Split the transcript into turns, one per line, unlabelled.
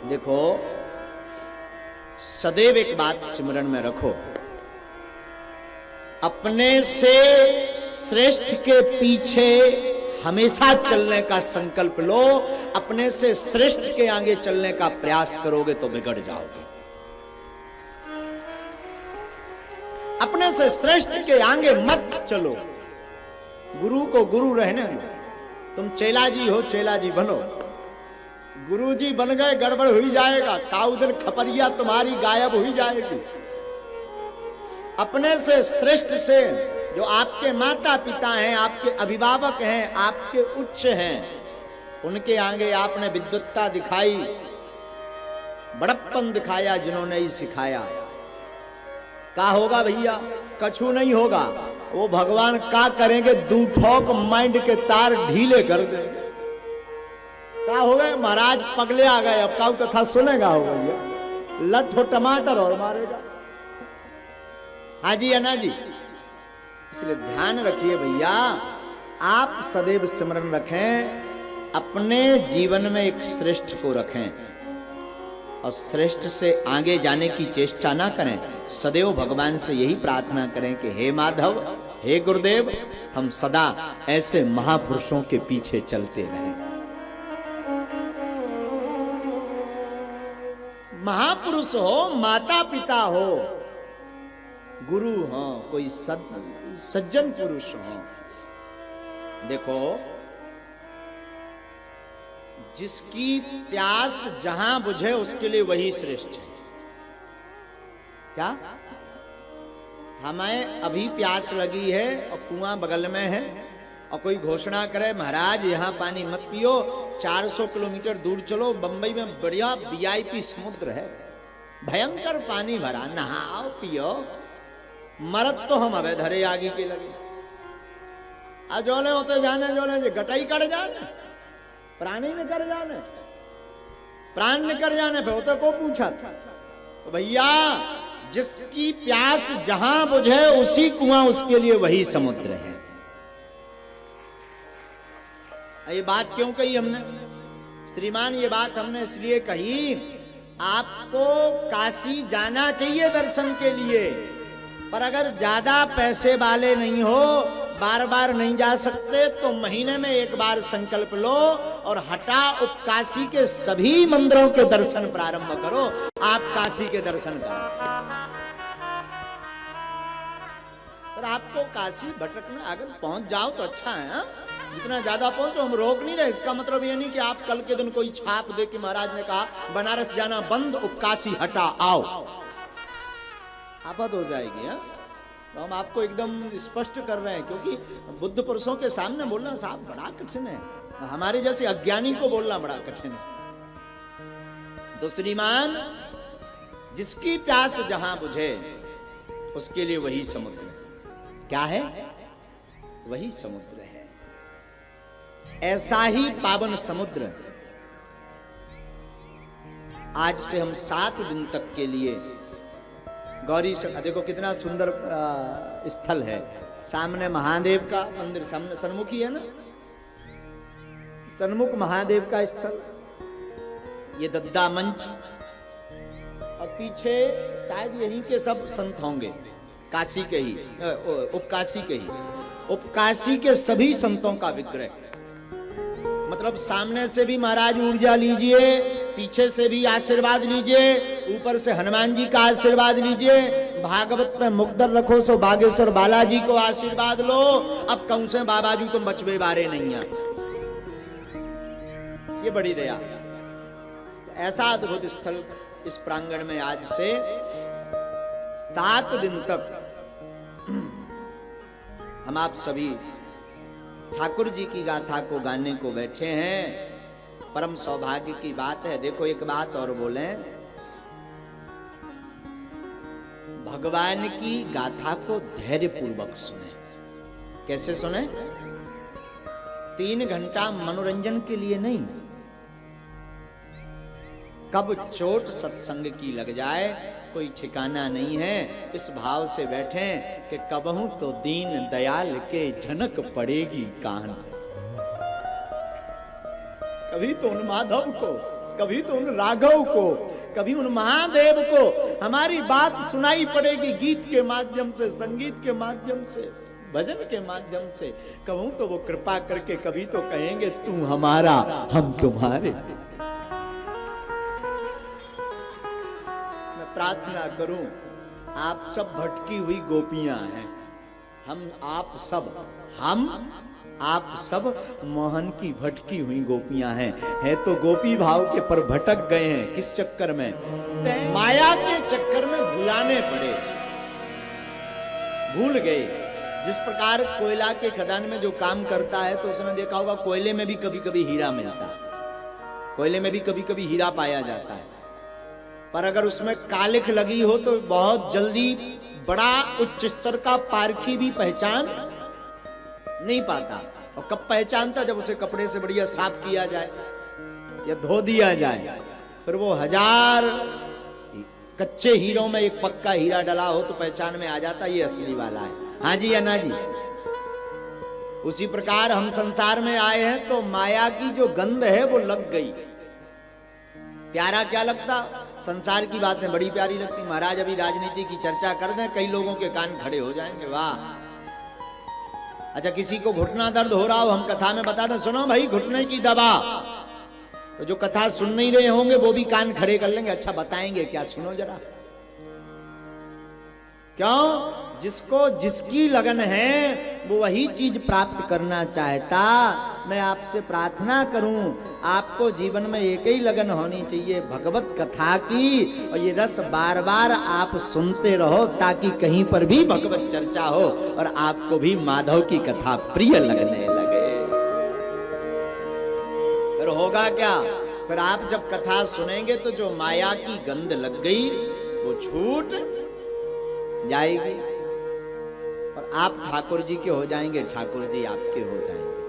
देखो, सदैव एक बात सिमरन में रखो, अपने से श्रेष्ठ के पीछे हमेशा चलने का संकल्प लो। अपने से श्रेष्ठ के आगे चलने का प्रयास करोगे तो बिगड़ जाओगे। अपने से श्रेष्ठ के आगे मत चलो। गुरु को गुरु रहने दो। तुम चेला जी हो, चेला जी बनो। गुरु जी बन गए गड़बड़ हुई जाएगा। काउदर खपरिया तुम्हारी गायब हुई जाएगी। अपने से श्रेष्ठ से, जो आपके माता पिता हैं, आपके अभिभावक हैं, आपके उच्च हैं, उनके आगे आपने विद्वत्ता दिखाई, बड़प्पन दिखाया, जिन्होंने ही सिखाया। का होगा भैया? कछु नहीं होगा। वो भगवान का करेंगे? दू ठोक माइंड के तार ढीले कर देंगे। का हो गए? महाराज पगले आ गए, अब काऊ कथा सुनेगा हो भैया, लट हो टमाटर और मारेगा। हाँ जी, अन्ना जी, इसलिए ध्यान रखिए भैया, आप सदैव स्मरण रखें, अपने जीवन में एक श्रेष्ठ को रखें और श्रेष्ठ से आगे जाने की चेष्टा ना करें। सदैव भगवान से यही प्रार्थना करें कि हे माधव, हे गुरुदेव, हम सदा ऐसे महापुरुषों के पीछे चलते रहें। महापुरुष हो, माता पिता हो, गुरु हो, कोई सज्जन पुरुष हो। देखो, जिसकी प्यास जहां बुझे उसके लिए वही श्रेष्ठ है। क्या? हमें अभी प्यास लगी है और कुआं बगल में है और कोई घोषणा करे महाराज यहां पानी मत पियो, 400 किलोमीटर दूर चलो, बंबई में बढ़िया वीआईपी समुद्र है, भयंकर पानी भरा, नहाओ पियो। मरत तो हम अबे धरे आगे के लगे। जोले होते जाने, जोले गटाई कर जाने, प्राणी ने कर जाने, प्राण ने कर जाने पे होते को पूछा था। तो भैया, जिसकी प्यास जहां बुझे उसी कुआं उसके लिए वही समुद्र है। ये बात क्यों कही हमने श्रीमान? ये बात हमने इसलिए कही, आपको काशी जाना चाहिए दर्शन के लिए, पर अगर ज्यादा पैसे वाले नहीं हो, बार बार नहीं जा सकते, तो महीने में एक बार संकल्प लो और हटा उपकाशी के सभी मंदिरों के दर्शन प्रारंभ करो। आप काशी के दर्शन करो। पर आपको काशी भटकना, अगर पहुंच जाओ तो अच्छा है। हा? जितना ज्यादा पहुंचो, हम रोक नहीं रहे। इसका मतलब ये नहीं कि आप कल के दिन कोई छाप दे कि महाराज ने कहा बनारस जाना बंद, उपकाशी हटा आओ, आफत हो जाएगी। हा? तो हम आपको एकदम स्पष्ट कर रहे हैं, क्योंकि बुद्ध पुरुषों के सामने बोलना साहब बड़ा कठिन है, हमारे जैसे अज्ञानी को बोलना बड़ा कठिन है। तो श्रीमान, जिसकी प्यास जहां बुझे उसके लिए वही समुद्र है। क्या है? वही समुद्र है। ऐसा ही पावन समुद्र आज से हम 7 दिन तक के लिए गौरी से, देखो कितना सुंदर स्थल है। सामने महादेव का मंदिर, सामने सन्मुख ही है ना, सन्मुख महादेव का स्थल, ये दद्दा मंच, और पीछे शायद यहीं के सब संत होंगे, काशी के ही, उपकाशी के ही, उपकाशी के सभी संतों का विग्रह। मतलब सामने से भी महाराज ऊर्जा लीजिए, पीछे से भी आशीर्वाद लीजिए, ऊपर से हनुमान जी का आशीर्वाद लीजिए, भागवत में मुकदर रखो सो बागेश्वर बालाजी को आशीर्वाद लो। अब कहूं से बाबा जी तुम बचबे बारे नहीं है, ये बड़ी दया। ऐसा अद्भुत स्थल इस प्रांगण में आज से 7 दिन तक हम आप सभी ठाकुर जी की गाथा को गाने को बैठे हैं। परम सौभाग्य की बात है। देखो, एक बात और बोले, भगवान की गाथा को धैर्य पूर्वक सुने। कैसे सुने? 3 घंटा मनोरंजन के लिए नहीं, कब चोट सत्संग की लग जाए कोई ठिकाना नहीं है। इस भाव से बैठे कि कबहू तो दीन दयाल के झनक पड़ेगी कान, कभी तो उन माधव को कभी तो उन राघव को, कभी उन महादेव को हमारी बात सुनाई पड़ेगी, गीत के माध्यम से, संगीत के माध्यम से, भजन के माध्यम से। कहूं तो वो कृपा करके कभी तो कहेंगे तू हमारा हम तुम्हारे। मैं प्रार्थना करूं, आप सब भटकी हुई गोपियां हैं, हम आप सब मोहन की भटकी हुई गोपियां हैं। है तो गोपी भाव के पर भटक गए हैं। किस चक्कर में? माया के चक्कर में भुलाने पड़े, भूल गए। जिस प्रकार कोयला के खदान में जो काम करता है, तो उसने देखा होगा कोयले में भी कभी कभी हीरा मिलता है, कोयले में भी कभी कभी हीरा पाया जाता है, पर अगर उसमें कालिख लगी हो तो बहुत जल्दी बड़ा उच्च स्तर का पारखी भी पहचान नहीं पाता। और कब पहचानता? जब उसे कपड़े से बढ़िया साफ किया जाए या धो दिया जाए। फिर वो 1000 कच्चे हीरों में एक पक्का हीरा डला हो तो पहचान में आ जाता ये असली वाला है। हाँ जी या ना जी? उसी प्रकार हम संसार में आए हैं तो माया की जो गंध है वो लग गई। प्यारा क्या लगता? संसार की बातें बड़ी प्यारी लगती। महाराज अभी राजनीति की चर्चा कर दें, कई लोगों के कान खड़े हो जाएंगे, वाह। अच्छा, किसी को घुटना दर्द हो रहा हो, हम कथा में बता दें, सुनो भाई घुटने की दवा, तो जो कथा सुन नहीं रहे होंगे वो भी कान खड़े कर लेंगे। अच्छा बताएंगे क्या? सुनो जरा। क्यों? जिसको जिसकी लगन है वो वही चीज प्राप्त करना चाहता। मैं आपसे प्रार्थना करूं, आपको जीवन में एक ही लगन होनी चाहिए, भगवत कथा की। और ये रस बार बार आप सुनते रहो ताकि कहीं पर भी भगवत चर्चा हो और आपको भी माधव की कथा प्रिय लगने लगे। फिर होगा क्या? फिर आप जब कथा सुनेंगे तो जो माया की गंध लग गई वो छूट जाएगी और आप ठाकुर जी के हो जाएंगे, ठाकुर जी आपके हो जाएंगे।